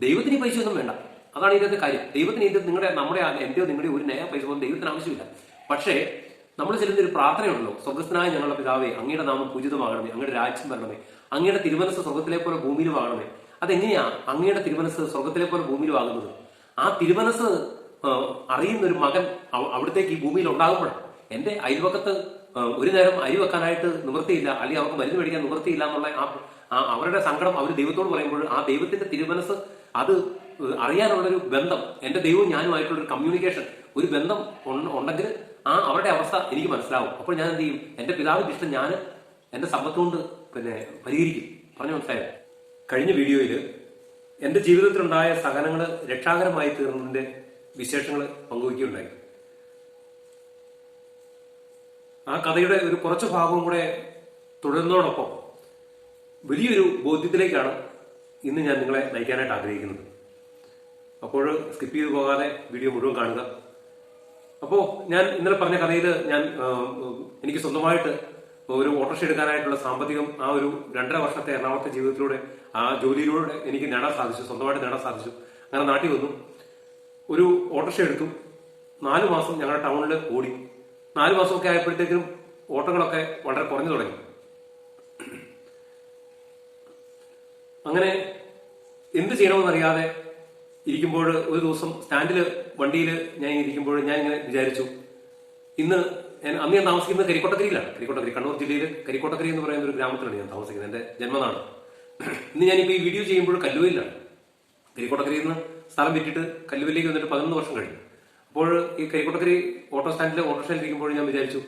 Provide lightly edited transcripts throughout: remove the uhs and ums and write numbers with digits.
ദൈവത്തിന് ഈ പൈസ ഒന്നും വേണ്ട. അതാണ് ഇതിന്റെ കാര്യം. ദൈവത്തിന് ഇത് നമ്മുടെ എന്റെയോ നിങ്ങളുടെ ഒരു നയ പൈസ ഒന്നും ദൈവത്തിന് ആവശ്യമില്ല. പക്ഷേ നമ്മൾ ചെല്ലുന്ന ഒരു പ്രാർത്ഥനയുണ്ടല്ലോ, സ്വർഗസ്ഥനായ ഞങ്ങളുടെ പിതാവേ, അങ്ങയുടെ നാമം പൂജിതമാകണമേ, അങ്ങയുടെ രാജ്യം വരണമേ, അങ്ങയുടെ തിരുമനസ് സ്വർഗത്തിലെ പോലെ ഭൂമിയിലും ആകണമേ. അതെങ്ങനെയാ അങ്ങയുടെ തിരുമനസ് സ്വർഗത്തിലെ പോലെ ഭൂമിയിലും ആകുന്നത്? ആ തിരുമനസ് അറിയുന്ന ഒരു മകൻ അവിടത്തേക്ക് ഈ ഭൂമിയിൽ ഉണ്ടാകുമ്പോഴാണ്. എന്റെ അയൽവക്കത്ത് ഒരു നേരം അരി വെക്കാനായിട്ട് നിവൃത്തിയില്ല, അല്ലെങ്കിൽ അവർക്ക് മരുന്ന് മേടിക്കാൻ നിവൃത്തിയില്ല എന്നുള്ള അവരുടെ സങ്കടം അവർ ദൈവത്തോട് പറയുമ്പോൾ ആ ദൈവത്തിന്റെ തിരുമനസ് അത് അറിയാനുള്ളൊരു ബന്ധം, എന്റെ ദൈവവും ഞാനുമായിട്ടുള്ളൊരു കമ്മ്യൂണിക്കേഷൻ, ഒരു ബന്ധം ഉണ്ടെങ്കിൽ അവരുടെ അവസ്ഥ എനിക്ക് മനസ്സിലാവും. അപ്പോൾ ഞാൻ എന്ത് ചെയ്യും? എന്റെ പിതാവിന്റെ ഇഷ്ടം ഞാൻ എന്റെ സമ്പത്ത് കൊണ്ട് പരിഹരിക്കും. പറഞ്ഞു മനസ്സിലായോ? കഴിഞ്ഞ വീഡിയോയിൽ എന്റെ ജീവിതത്തിലുണ്ടായ സഹനങ്ങൾ രക്ഷാകരമായി തീർന്നതിന്റെ വിശേഷങ്ങൾ പങ്കുവയ്ക്കുകയുണ്ടായി. ആ കഥയുടെ ഒരു കുറച്ച് ഭാഗവും കൂടെ തുടരുന്നതോടൊപ്പം വലിയൊരു ബോധ്യത്തിലേക്കാണ് ഇന്ന് ഞാൻ നിങ്ങളെ നയിക്കാനായിട്ട് ആഗ്രഹിക്കുന്നത്. അപ്പോൾ സ്കിപ്പ് ചെയ്ത് പോകാതെ വീഡിയോ മുഴുവൻ കാണുക. അപ്പോൾ ഞാൻ ഇന്നലെ പറഞ്ഞ കഥയിൽ എനിക്ക് സ്വന്തമായിട്ട് ഒരു ഓട്ടോറിക്ഷ എടുക്കാനായിട്ടുള്ള സാമ്പത്തികം ആ ഒരു 2.5 വർഷത്തെ എറണാകുളത്തെ ജീവിതത്തിലൂടെ ആ ജോലിയിലൂടെ എനിക്ക് നേടാൻ സാധിച്ചു, സ്വന്തമായിട്ട് നേടാൻ സാധിച്ചു. അങ്ങനെ നാട്ടിൽ വന്നു, ഒരു ഓട്ടോറിക്ഷ എടുത്തു. 4 മാസം ഞങ്ങളുടെ ടൗണിൽ ഓടി. 4 മാസമൊക്കെ ആയപ്പോഴത്തേക്കും ഓട്ടങ്ങളൊക്കെ വളരെ കുറഞ്ഞു തുടങ്ങി. അങ്ങനെ എന്ത് ചെയ്യണമെന്നറിയാതെ ഇരിക്കുമ്പോൾ ഒരു ദിവസം സ്റ്റാൻഡിൽ വണ്ടിയിൽ ഞാൻ ഇരിക്കുമ്പോൾ ഞാൻ ഇങ്ങനെ വിചാരിച്ചു, അന്ന് ഞാൻ താമസിക്കുന്നത് കരിക്കോട്ടക്കരിയിലാണ്. കണ്ണൂർ ജില്ലയിൽ കരിക്കോട്ടക്കരി എന്ന് പറയുന്ന ഒരു ഗ്രാമത്തിലാണ് ഞാൻ താമസിക്കുന്നത്, എന്റെ ജന്മനാട്. ഇന്ന് ഞാനിപ്പോൾ ഈ വീഡിയോ ചെയ്യുമ്പോൾ കല്ലുവയിലാണ്. കരിക്കോട്ടക്കരിയിൽ നിന്ന് സ്ഥലം വിറ്റിട്ട് കല്ലുവയിലേക്ക് വന്നിട്ട് 11 വർഷം കഴിഞ്ഞു. അപ്പോൾ ഈ കരിക്കോട്ടക്കരി ഓട്ടോ സ്റ്റാൻഡിൽ ഓട്ടോറിക്ഷയിൽ ഇരിക്കുമ്പോൾ ഞാൻ വിചാരിച്ചു,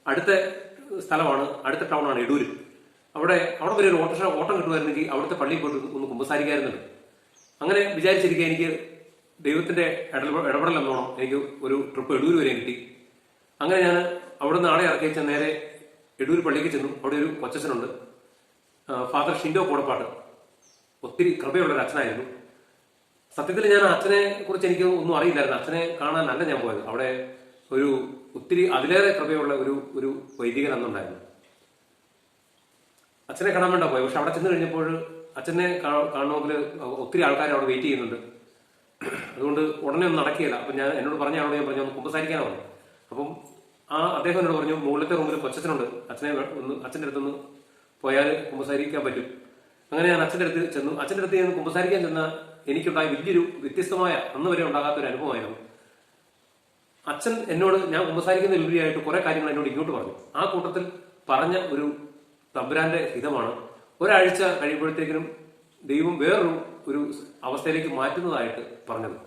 അടുത്ത സ്ഥലമാണ്, അടുത്ത ടൗണാണ് എടൂര്. അവിടെ വരെ ഒരു ഓട്ടം കിട്ടുമായിരുന്നെങ്കിൽ അവിടുത്തെ പള്ളിയിൽ പോയിട്ട് ഒന്ന് കുമ്പസാരിക്കായിരുന്നുണ്ട്. അങ്ങനെ വിചാരിച്ചിരിക്കുക എനിക്ക് ദൈവത്തിന്റെ ഇടപെടൽ എന്നോണം എനിക്ക് ഒരു ട്രിപ്പ് എടൂര് വരെ കിട്ടി. അങ്ങനെ ഞാൻ അവിടുന്ന് ആളെ ഇറക്കി വെച്ച നേരെ എടൂര് പള്ളിക്ക് ചെന്നു. അവിടെ ഒരു കൊച്ചച്ഛനുണ്ട്, ഫാദർ ഷിൻഡോ കൂടപ്പാട്ട്. ഒത്തിരി കൃപയുള്ള ഒരു അച്ഛനായിരുന്നു. സത്യത്തിൽ ഞാൻ അച്ഛനെ കുറിച്ച് എനിക്ക് ഒന്നും അറിയില്ലായിരുന്നു. അച്ഛനെ കാണാനല്ല ഞാൻ പോയത്. അവിടെ ഒത്തിരി അതിലേറെ കൃപയുള്ള ഒരു വൈദികൻ അന്നുണ്ടായിരുന്നു. അച്ഛനെ കാണാൻ വേണ്ട പോയത്. പക്ഷെ അവിടെ ചെന്ന് കഴിഞ്ഞപ്പോൾ അച്ഛനെ കാണണമെങ്കിൽ ഒത്തിരി ആൾക്കാർ അവിടെ വെയിറ്റ് ചെയ്യുന്നുണ്ട്. അതുകൊണ്ട് ഉടനെ ഒന്നും നടക്കുകയില്ല. അപ്പൊ എന്നോട് പറഞ്ഞ ആളോട് ഞാൻ പറഞ്ഞു ഒന്ന് കുമ്പസാരിക്കാനാണ് പറഞ്ഞു. അപ്പം അദ്ദേഹം എന്നോട് പറഞ്ഞു, മുകളിലത്തെ റൂമിൽ കൊച്ചച്ഛനുണ്ട്, അച്ഛൻ്റെ അടുത്തൊന്ന് പോയാൽ കുമ്പസാരിക്കാൻ പറ്റും. അങ്ങനെ ഞാൻ അച്ഛൻ്റെ അടുത്ത് ചെന്നു. അച്ഛൻ്റെ അടുത്ത് ഞാൻ കുമ്പസാരിക്കാൻ ചെന്ന എനിക്കുണ്ടായ വലിയൊരു വ്യത്യസ്തമായ, അന്ന് വരെ ഉണ്ടാകാത്ത ഒരു അനുഭവമായിരുന്നു. അച്ഛൻ എന്നോട് ഞാൻ കുമ്പസാരിക്കുന്ന ഉപരിയായിട്ട് കുറെ കാര്യങ്ങൾ എന്നോട് ഇങ്ങോട്ട് പറഞ്ഞു. ആ കൂട്ടത്തിൽ പറഞ്ഞ ഒരു തമ്പുരാന്റെ ഹിതമാണ് ഒരാഴ്ച കഴിയുമ്പോഴത്തേക്കിനും ദൈവം വേറൊരു അവസ്ഥയിലേക്ക് മാറ്റുന്നതായിട്ട് പറഞ്ഞത്.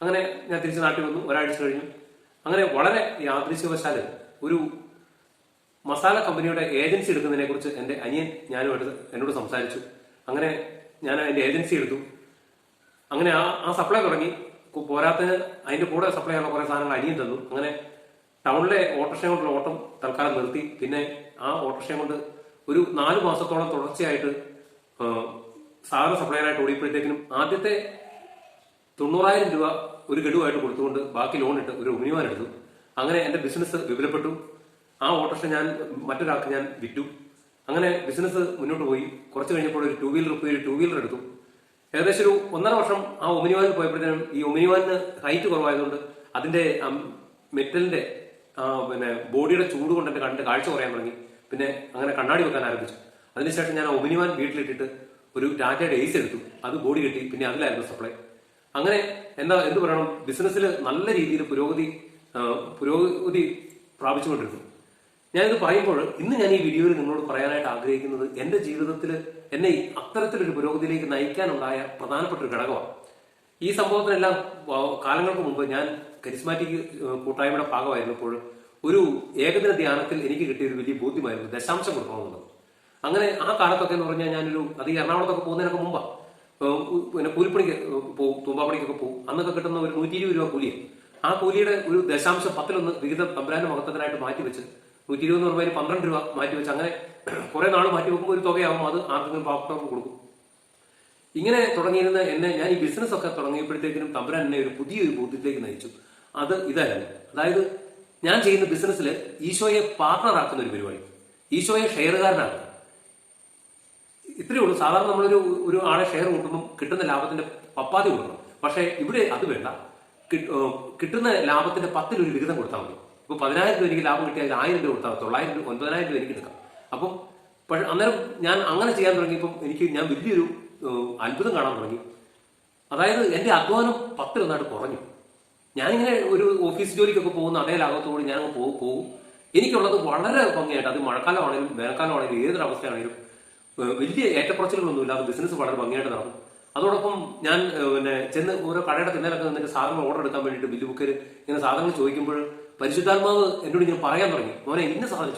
അങ്ങനെ ഞാൻ തിരിച്ച് നാട്ടിൽ വന്നു. ഒരാഴ്ച കഴിഞ്ഞു. അങ്ങനെ വളരെ യാദൃശ്യവശാല് ഒരു മസാല കമ്പനിയുടെ ഏജൻസി എടുക്കുന്നതിനെ കുറിച്ച് എന്റെ അനിയൻ ഞാനുമായിട്ട് എന്നോട് സംസാരിച്ചു. അങ്ങനെ ഞാൻ അതിന്റെ ഏജൻസി എടുത്തു. അങ്ങനെ ആ സപ്ലൈ തുടങ്ങി. പോരാത്തതിന് അതിന്റെ കൂടെ സപ്ലൈ ചെയ്യാനുള്ള കുറെ സാധനങ്ങൾ അനിയൻ തന്നു. അങ്ങനെ ടൗണിലെ ഓട്ടോറിക്ഷ കൊണ്ടുള്ള ഓട്ടം തൽക്കാലം നിർത്തി. പിന്നെ ആ ഓട്ടോറിക്ഷ കൊണ്ട് ഒരു 4 മാസത്തോളം തുടർച്ചയായിട്ട് സാധന സപ്ലൈനായിട്ട് ഓടിയപ്പോഴത്തേക്കിനും ആദ്യത്തെ 90,000 രൂപ ഒരു ഗഡുവായിട്ട് കൊടുത്തുകൊണ്ട് ബാക്കി ലോൺ ഇട്ട് ഒരു ഒമിനിവാൻ എടുത്തു. അങ്ങനെ എന്റെ ബിസിനസ് വിപുലപ്പെട്ടു. ആ ഓട്ടോറിക്ഷ മറ്റൊരാൾക്ക് ഞാൻ വിറ്റു. അങ്ങനെ ബിസിനസ് മുന്നോട്ട് പോയി. കുറച്ച് കഴിഞ്ഞപ്പോൾ ഒരു ടൂ വീലർ എടുത്തു. ഏകദേശം ഒരു 1.5 വർഷം ആ ഒമിനിവാനിൽ പോയപ്പോഴത്തേനും ഈ ഒമിനിവാനിന് ഹൈറ്റ് കുറവായതുകൊണ്ട് അതിന്റെ മെറ്റലിന്റെ ബോഡിയുടെ ചൂട് കൊണ്ട് എന്റെ കണ്ണിന്റെ കാഴ്ച കുറയാൻ തുടങ്ങി. പിന്നെ അങ്ങനെ കണ്ണാടി വെക്കാൻ ആരംഭിച്ചു. അതിനുശേഷം ഞാൻ ആ ഒമിനിവാൻ വീട്ടിലിട്ടിട്ട് ഒരു ടാറ്റയുടെ എയ്സ് എടുത്തു. അത് ബോഡി കെട്ടി. പിന്നെ അതിലായിരുന്നു സപ്ലൈ. അങ്ങനെ എന്ത് പറയണം, ബിസിനസ്സിൽ നല്ല രീതിയിൽ പുരോഗതി പ്രാപിച്ചുകൊണ്ടിരുന്നു. ഞാനിത് പറയുമ്പോൾ ഇന്ന് ഞാൻ ഈ വീഡിയോയിൽ നിങ്ങളോട് പറയാനായിട്ട് ആഗ്രഹിക്കുന്നത് എന്റെ ജീവിതത്തിൽ എന്നെ അത്തരത്തിലൊരു പുരോഗതിയിലേക്ക് നയിക്കാനുണ്ടായ പ്രധാനപ്പെട്ട ഒരു ഘടകമാണ്. ഈ സംഭവത്തിനെല്ലാം കാലങ്ങൾക്ക് മുമ്പ് ഞാൻ കരിസ്മാറ്റിക് കൂട്ടായ്മയുടെ ഭാഗമായിരുന്നപ്പോൾ ഒരു ഏകദിന ധ്യാനത്തിൽ എനിക്ക് കിട്ടിയ ഒരു വലിയ ബോധ്യമായിരുന്നു ദശാംശം കൊടുക്കണമെന്നുള്ളത്. അങ്ങനെ ആ കാലത്തൊക്കെ എന്ന് പറഞ്ഞാൽ അത് ഈ എറണാകുളത്തൊക്കെ പോകുന്നതിനൊക്കെ മുമ്പാണ്. പിന്നെ കൂലിപ്പണിക്ക് പോകും, തൂമ്പാപ്പണിക്കൊക്കെ പോകും. അന്നൊക്കെ കിട്ടുന്ന ഒരു 120 രൂപ കൂലിയാണ്. ആ കൂലിയുടെ ഒരു ദശാംശം 10 വിഹിതം തമ്പുരാന്റെ മഹത്വത്തിനായിട്ട് മാറ്റിവെച്ച് 120 എന്ന് പറയുമ്പോൾ 12 രൂപ മാറ്റിവെച്ച് അങ്ങനെ കുറെ നാൾ മാറ്റി വെക്കുമ്പോൾ ഒരു തുകയാവും. അത് ആർക്കെങ്കിലും പാവപ്പെട്ടവർക്ക് കൊടുക്കും. ഇങ്ങനെ തുടങ്ങിയിരുന്ന ഞാൻ ഈ ബിസിനസ് ഒക്കെ തുടങ്ങിയപ്പോഴത്തേക്കിനും തമ്പുരാൻ എന്നെ ഒരു പുതിയൊരു ബോധ്യത്തിലേക്ക് നയിച്ചു. അത് ഇതായിരുന്നു. അതായത് ഞാൻ ചെയ്യുന്ന ബിസിനസ്സിൽ ഈശോയെ പാർട്ണറാക്കുന്ന ഒരു പരിപാടി, ഈശോയെ ഷെയറുകാരനാക്കുക. ഇത്രയേ ഉള്ളൂ. സാധാരണ നമ്മളൊരു ഒരു ആളെ ഷെയർ കൂട്ടുമ്പോൾ കിട്ടുന്ന ലാഭത്തിന്റെ പപ്പാതി കൊടുക്കണം. പക്ഷേ ഇവിടെ അത് വേണ്ട. കിട്ടുന്ന ലാഭത്തിന്റെ 10 വിഹിതം കൊടുത്താൽ മതി. ഇപ്പൊ 10,000 രൂപ എനിക്ക് ലാഭം കിട്ടിയാൽ 1,000 രൂപ കൊടുത്താൽ 9,000 രൂപ 9,000 രൂപ എനിക്ക് എടുക്കാം. അപ്പം അന്നേരം ഞാൻ അങ്ങനെ ചെയ്യാൻ തുടങ്ങിയപ്പം ഞാൻ വലിയൊരു അത്ഭുതം കാണാൻ തുടങ്ങി. അതായത് എന്റെ അധ്വാനം 10 കുറഞ്ഞു. ഞാനിങ്ങനെ ഒരു ഓഫീസ് ജോലിക്കൊക്കെ പോകുന്ന അതേ ലാഭത്തോട് ഞാൻ പോകും. എനിക്കുള്ളത് വളരെ ഭംഗിയായിട്ട്, അത് മഴക്കാലമാണെങ്കിലും വേനൽക്കാലമാണെങ്കിലും ഏതൊരവസ്ഥയാണെങ്കിലും വലിയ ഏറ്റക്കുറച്ചിലുകളൊന്നും ഇല്ലാതെ ബിസിനസ് വളരെ ഭംഗിയായിട്ട് നടക്കും. അതോടൊപ്പം ഞാൻ ചെന്ന് ഓരോ കടയുടെ തിന്നലൊക്കെ നിന്നിട്ട് സാധനങ്ങൾ ഓർഡർ എടുക്കാൻ വേണ്ടിയിട്ട് ബില്ല് ബുക്കിൽ ഇങ്ങനെ സാധനങ്ങൾ ചോദിക്കുമ്പോൾ പരിശുദ്ധാത്മാവ് എന്നോട് ഇങ്ങനെ പറയാൻ തുടങ്ങി, മോനെ ഇന്ന സാധനം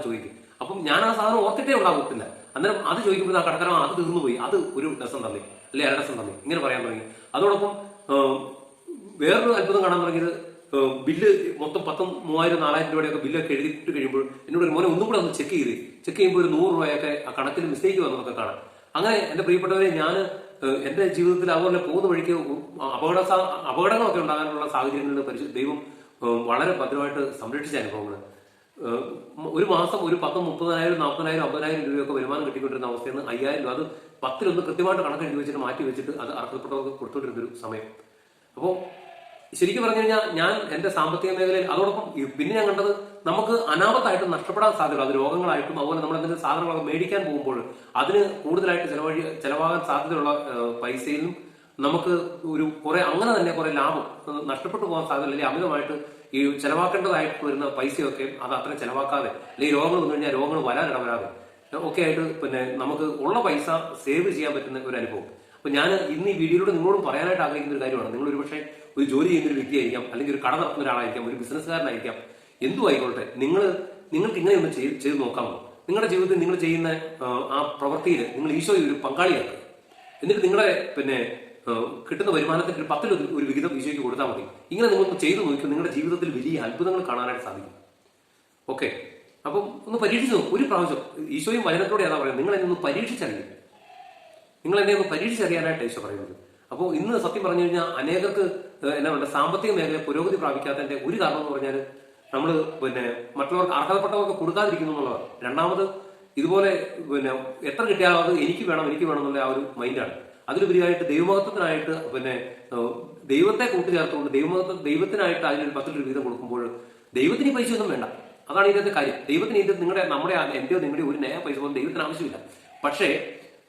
ചോദിക്കും. അപ്പം ഞാൻ ആ സാധനം ഓർത്തിട്ടേ ഉണ്ടാകത്തില്ല. അന്നേരം അത് ചോദിക്കുമ്പോൾ ആ കടക്കാരൻ അത് തീർന്നു പോയി, അത് ഒരു ഡസൻ തന്നെ അല്ലെ 2 ഡസൻ തന്നെ ഇങ്ങനെ പറയാൻ തുടങ്ങി. അതോടൊപ്പം വേറൊരു അത്ഭുതം കാണാൻ തുടങ്ങിയത്, ബില്ല് മൊത്തം 10,000, 4,000 രൂപയുടെയൊക്കെ ബില്ലൊക്കെ എഴുതിയിട്ട് കഴിയുമ്പോൾ എന്നോട് മോനെ ഒന്നും കൂടെ ഒന്ന് ചെക്ക് ചെയ്യുമ്പോൾ ഒരു 100 രൂപയൊക്കെ ആ കണക്കിൽ മിസ്റ്റേക്ക് വന്നതൊക്കെ കാണാം. അങ്ങനെ എന്റെ പ്രിയപ്പെട്ടവരെ, ഞാൻ എന്റെ ജീവിതത്തിൽ അതുപോലെ പോകുന്ന വഴിക്ക് അപകടങ്ങളൊക്കെ ഉണ്ടാകാനുള്ള സാഹചര്യങ്ങളിൽ ദൈവം വളരെ ഭദ്രമായിട്ട് സംരക്ഷിച്ച അനുഭവങ്ങൾ. ഒരു മാസം ഒരു 10,000, 30,000, 40,000, 50,000 രൂപയൊക്കെ വരുമാനം കിട്ടിക്കൊണ്ടിരുന്ന അവസ്ഥയിൽ നിന്ന് 5,000 രൂപ, അത് 10 കൃത്യമായിട്ട് കണക്ക് എഴുതി വെച്ചിട്ട് മാറ്റി വെച്ചിട്ട് അത് അർഹതപ്പെട്ടവർക്ക് കൊടുത്തുകൊണ്ടിരുന്നൊരു സമയം. അപ്പോൾ ശരിക്കും പറഞ്ഞു കഴിഞ്ഞാൽ ഞാൻ എന്റെ സാമ്പത്തിക മേഖലയിൽ അതോടൊപ്പം പിന്നെ ഞാൻ കണ്ടത്, നമുക്ക് അനാപത്തായിട്ട് നഷ്ടപ്പെടാൻ സാധ്യത, അത് രോഗങ്ങളായിട്ടും അതുപോലെ നമ്മൾ എന്തെങ്കിലും സാധനങ്ങളൊക്കെ മേടിക്കാൻ പോകുമ്പോൾ അതിന് കൂടുതലായിട്ട് ചെലവാകാൻ സാധ്യതയുള്ള പൈസയിലും നമുക്ക് ഒരു അങ്ങനെ തന്നെ കുറെ ലാഭം നഷ്ടപ്പെട്ടു പോകാൻ സാധ്യത, അല്ലെങ്കിൽ അമിതമായിട്ട് ഈ ചെലവാക്കേണ്ടതായിട്ട് വരുന്ന പൈസയൊക്കെ അത് അത്ര ചെലവാക്കാതെ, അല്ലെങ്കിൽ രോഗങ്ങൾ വന്നു കഴിഞ്ഞാൽ രോഗങ്ങൾ വരാനിടവരാതെ ഒക്കെ ആയിട്ട് നമുക്ക് ഉള്ള പൈസ സേവ് ചെയ്യാൻ പറ്റുന്ന ഒരു അനുഭവം. അപ്പൊ ഞാൻ ഇന്ന് ഈ വീഡിയോയിലൂടെ നിങ്ങളോട് പറയാനായിട്ട് ആഗ്രഹിക്കുന്ന ഒരു കാര്യമാണ്. നിങ്ങൾ ഒരുപക്ഷെ ഒരു ജോലി ചെയ്യുന്ന ഒരു വ്യക്തിയായിരിക്കാം, അല്ലെങ്കിൽ ഒരു കട നടത്തുന്ന ഒരാളായിരിക്കാം, ഒരു ബിസിനസ്സുകാരനായിരിക്കാം, എന്തു ആയിക്കോട്ടെ, നിങ്ങൾക്ക് ഇങ്ങനെ ഒന്ന് ചെയ്ത് നോക്കാമോ? നിങ്ങളുടെ ജീവിതത്തിൽ നിങ്ങൾ ചെയ്യുന്ന ആ പ്രവൃത്തിയിൽ നിങ്ങൾ ഈശോയെ ഒരു പങ്കാളിയാക്കുക. എന്നിട്ട് നിങ്ങളുടെ കിട്ടുന്ന വരുമാനത്തിന്റെ ഒരു 10 വിഹിതം ഈശോയ്ക്ക് കൊടുത്താൽ മതി. ഇങ്ങനെ നിങ്ങൾക്ക് ചെയ്തു നോക്കി നിങ്ങളുടെ ജീവിതത്തിൽ വലിയ അത്ഭുതങ്ങൾ കാണാനായിട്ട് സാധിക്കും. ഓക്കെ, അപ്പം ഒന്ന് പരീക്ഷിച്ച് നോക്കും. ഒരു പ്രാവശ്യം ഈശോയും വചനത്തോടെ അതാ പറയുന്നത്, നിങ്ങൾ എന്നെ ഒന്ന് പരീക്ഷിച്ചറിയും. നിങ്ങൾ എന്നെ ഒന്ന് പരീക്ഷിച്ചറിയാനായിട്ട് ഈശോ പറയുന്നത്. അപ്പോൾ ഇന്ന് സത്യം പറഞ്ഞു കഴിഞ്ഞാൽ അനേകർക്ക് എന്നാ പറയുക, സാമ്പത്തിക മേഖല പുരോഗതി പ്രാപിക്കാത്തതിന്റെ ഒരു കാരണം എന്ന് പറഞ്ഞാൽ നമ്മൾ മറ്റുള്ളവർക്ക് അർഹതപ്പെട്ടവർക്ക് കൊടുക്കാതിരിക്കുന്നു എന്നുള്ളതാണ്. രണ്ടാമത് ഇതുപോലെ എത്ര കിട്ടിയാലും അത് എനിക്ക് വേണം എന്നുള്ള ആ ഒരു മൈൻഡാണ്. അതിലുപരിയായിട്ട് ദൈവമഹത്വത്തിനായിട്ട് ദൈവത്തെ കൂട്ടുചേർത്തുകൊണ്ട് ദൈവത്തിനായിട്ട് അതിനൊരു 10 വീതം കൊടുക്കുമ്പോൾ ദൈവത്തിന് പൈസ ഒന്നും വേണ്ട. അതാണ് ഇതിന്റെ കാര്യം. ദൈവത്തിന് ഇത് നമ്മുടെ എന്റെയോ നിങ്ങളുടെ ഒരു നയ പൈസ പോലും ദൈവത്തിന് ആവശ്യമില്ല. പക്ഷേ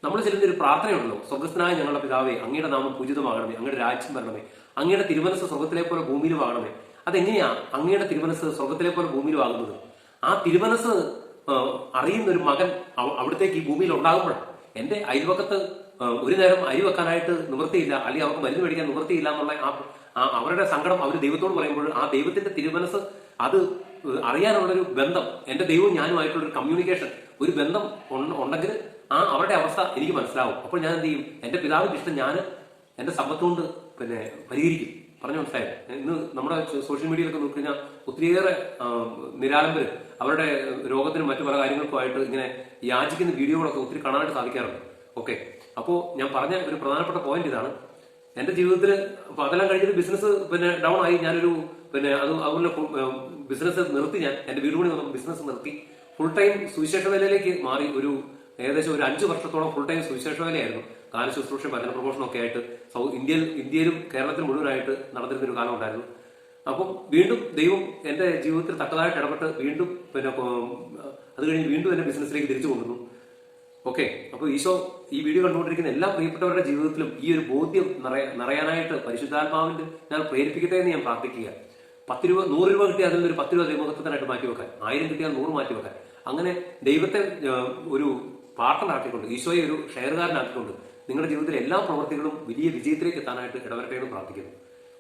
നമ്മൾ ചെല്ലുന്ന ഒരു പ്രാർത്ഥനയുണ്ടല്ലോ, സ്വർഗ്ഗസ്ഥനായ ഞങ്ങളുടെ പിതാവേ, അങ്ങയുടെ നാമം പൂജിതമാകണമേ, അങ്ങയുടെ രാജ്യം വരണമേ, അങ്ങയുടെ തിരുമനസ് സ്വർഗ്ഗത്തിലെ പോലെ ഭൂമിയിലും ആകണമേ. അതെങ്ങനെയാ അങ്ങയുടെ തിരുമനസ് സ്വർഗ്ഗത്തിലെ പോലെ ഭൂമിയിലും ആകുന്നത്? ആ തിരുമനസ് അറിയുന്ന ഒരു മകൻ അവിടത്തേക്ക് ഈ ഭൂമിയിൽ ഉണ്ടാകുമ്പോഴാണ്. എന്റെ അയൽവക്കത്ത് ഒരു നേരം അരി വെക്കാനായിട്ട് നിവൃത്തിയില്ല, അല്ലെങ്കിൽ അവർക്ക് മരുന്ന് മേടിക്കാൻ നിവൃത്തിയില്ല എന്നുള്ള അവരുടെ സങ്കടം അവർ ദൈവത്തോട് പറയുമ്പോൾ ആ ദൈവത്തിന്റെ തിരുമനസ് അത് അറിയാനുള്ളൊരു ബന്ധം, എന്റെ ദൈവവും ഞാനുമായിട്ടുള്ളൊരു കമ്മ്യൂണിക്കേഷൻ, ഒരു ബന്ധം ഉണ്ടെങ്കിൽ അവരുടെ അവസ്ഥ എനിക്ക് മനസ്സിലാവും. അപ്പോൾ ഞാൻ എന്ത് ചെയ്യും? എന്റെ പിതാവിന്റെ ഇഷ്ടം ഞാൻ എന്റെ സമ്പത്തുകൊണ്ട് പരിഹരിക്കും. പറഞ്ഞു മനസ്സിലായോ? ഇന്ന് നമ്മുടെ സോഷ്യൽ മീഡിയയിലൊക്കെ നോക്കിക്കഴിഞ്ഞാൽ ഒത്തിരിയേറെ നിരാലംബര് അവരുടെ രോഗത്തിനും മറ്റു പല കാര്യങ്ങൾക്കുമായിട്ട് ഇങ്ങനെ യാചിക്കുന്ന വീഡിയോകളൊക്കെ ഒത്തിരി കാണാനായിട്ട് സാധിക്കാറുണ്ട്. ഓക്കെ, അപ്പോൾ ഞാൻ പറഞ്ഞ ഒരു പ്രധാനപ്പെട്ട പോയിന്റ് ഇതാണ്. എന്റെ ജീവിതത്തിൽ അതെല്ലാം കഴിഞ്ഞിട്ട് ബിസിനസ് ഡൗൺ ആയി. ഞാനൊരു അതുപോലെ ബിസിനസ് നിർത്തി. ഞാൻ എന്റെ വീട് പണി വന്നപ്പോൾ ബിസിനസ് നിർത്തി. ഫുൾ ടൈം സുവിശേഷ വേലയിലേക്ക് മാറി. ഏകദേശം ഒരു 5 വർഷത്തോളം ഫുൾ ടൈം സുവിശേഷ വേലയായിരുന്നു. ഗാന ശുശ്രൂഷ, ഭജന പ്രമോഷനൊക്കെ ആയിട്ട് ഇന്ത്യയിലും കേരളത്തിലും മുഴുവനായിട്ട് നടന്നിരുന്ന ഒരു കാലം ഉണ്ടായിരുന്നു. അപ്പം വീണ്ടും ദൈവം എന്റെ ജീവിതത്തിൽ തക്കതായിട്ട് ഇടപെട്ട് വീണ്ടും അത് കഴിഞ്ഞ് വീണ്ടും എന്റെ ബിസിനസ്സിലേക്ക് തിരിച്ചു കൊണ്ടുവന്നു. ഓക്കെ, അപ്പോൾ ഈശോ ഈ വീഡിയോ കണ്ടുകൊണ്ടിരിക്കുന്ന എല്ലാ പ്രിയപ്പെട്ടവരുടെ ജീവിതത്തിലും ഈ ഒരു ബോധ്യം നിറയാനായിട്ട് പരിശുദ്ധാത്മാവിന്റെ ഞാൻ പ്രേരിപ്പിക്കട്ടെ എന്ന് ഞാൻ പ്രാർത്ഥിക്കുക. 10 രൂപ 100 രൂപ കിട്ടിയാൽ അതിൽ ഒരു 10 രൂപ ദൈവമഹത്വത്തിനായിട്ട് മാറ്റിവെക്കാൻ, 1000 കിട്ടിയാൽ 100 മാറ്റിവെക്കാൻ, അങ്ങനെ ദൈവത്തെ ഒരു പാർട്ണറാക്കിക്കൊണ്ട്, ഈശോയെ ഒരു ഷെയർകാരനാക്കിക്കൊണ്ട് നിങ്ങളുടെ ജീവിതത്തിലെ എല്ലാ പ്രവർത്തികളും വലിയ വിജയത്തിലേക്ക് എത്താനായിട്ട് ഇടവരട്ടെ എന്ന് പ്രാർത്ഥിക്കുന്നു.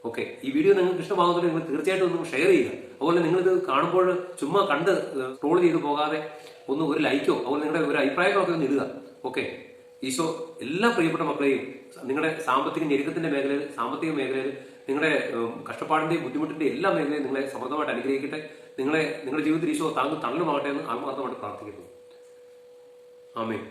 ഓക്കെ, ഈ വീഡിയോ നിങ്ങൾക്ക് ഇഷ്ടമാകുന്നുണ്ടെങ്കിൽ നിങ്ങൾ തീർച്ചയായിട്ടും ഒന്ന് ഷെയർ ചെയ്യുക. അതുപോലെ നിങ്ങളിത് കാണുമ്പോൾ ചുമ്മാ കണ്ട് സ്ക്രോൾ ചെയ്ത് പോകാതെ ഒരു ലൈക്കോ അതുപോലെ നിങ്ങളുടെ ഒരു അഭിപ്രായങ്ങളൊക്കെ ഒന്ന് ഇടുക. ഓക്കെ, ഈശോ എല്ലാ പ്രിയപ്പെട്ട മക്കളെയും നിങ്ങളുടെ സാമ്പത്തിക ഞെരുക്കത്തിന്റെ മേഖലയിൽ, സാമ്പത്തിക മേഖലയിൽ, നിങ്ങളുടെ കഷ്ടപ്പാടിന്റെയും ബുദ്ധിമുട്ടിന്റെയും എല്ലാ മേഖലയും നിങ്ങളെ സമൃദ്ധമായിട്ട് അനുഗ്രഹിക്കട്ടെ. നിങ്ങളുടെ ജീവിതത്തിൽ ഈശോ താങ്കൾ തണലുമാകട്ടെ എന്ന് ആത്മാർത്ഥമായിട്ട് പ്രാർത്ഥിക്കുന്നു. ആമേൻ.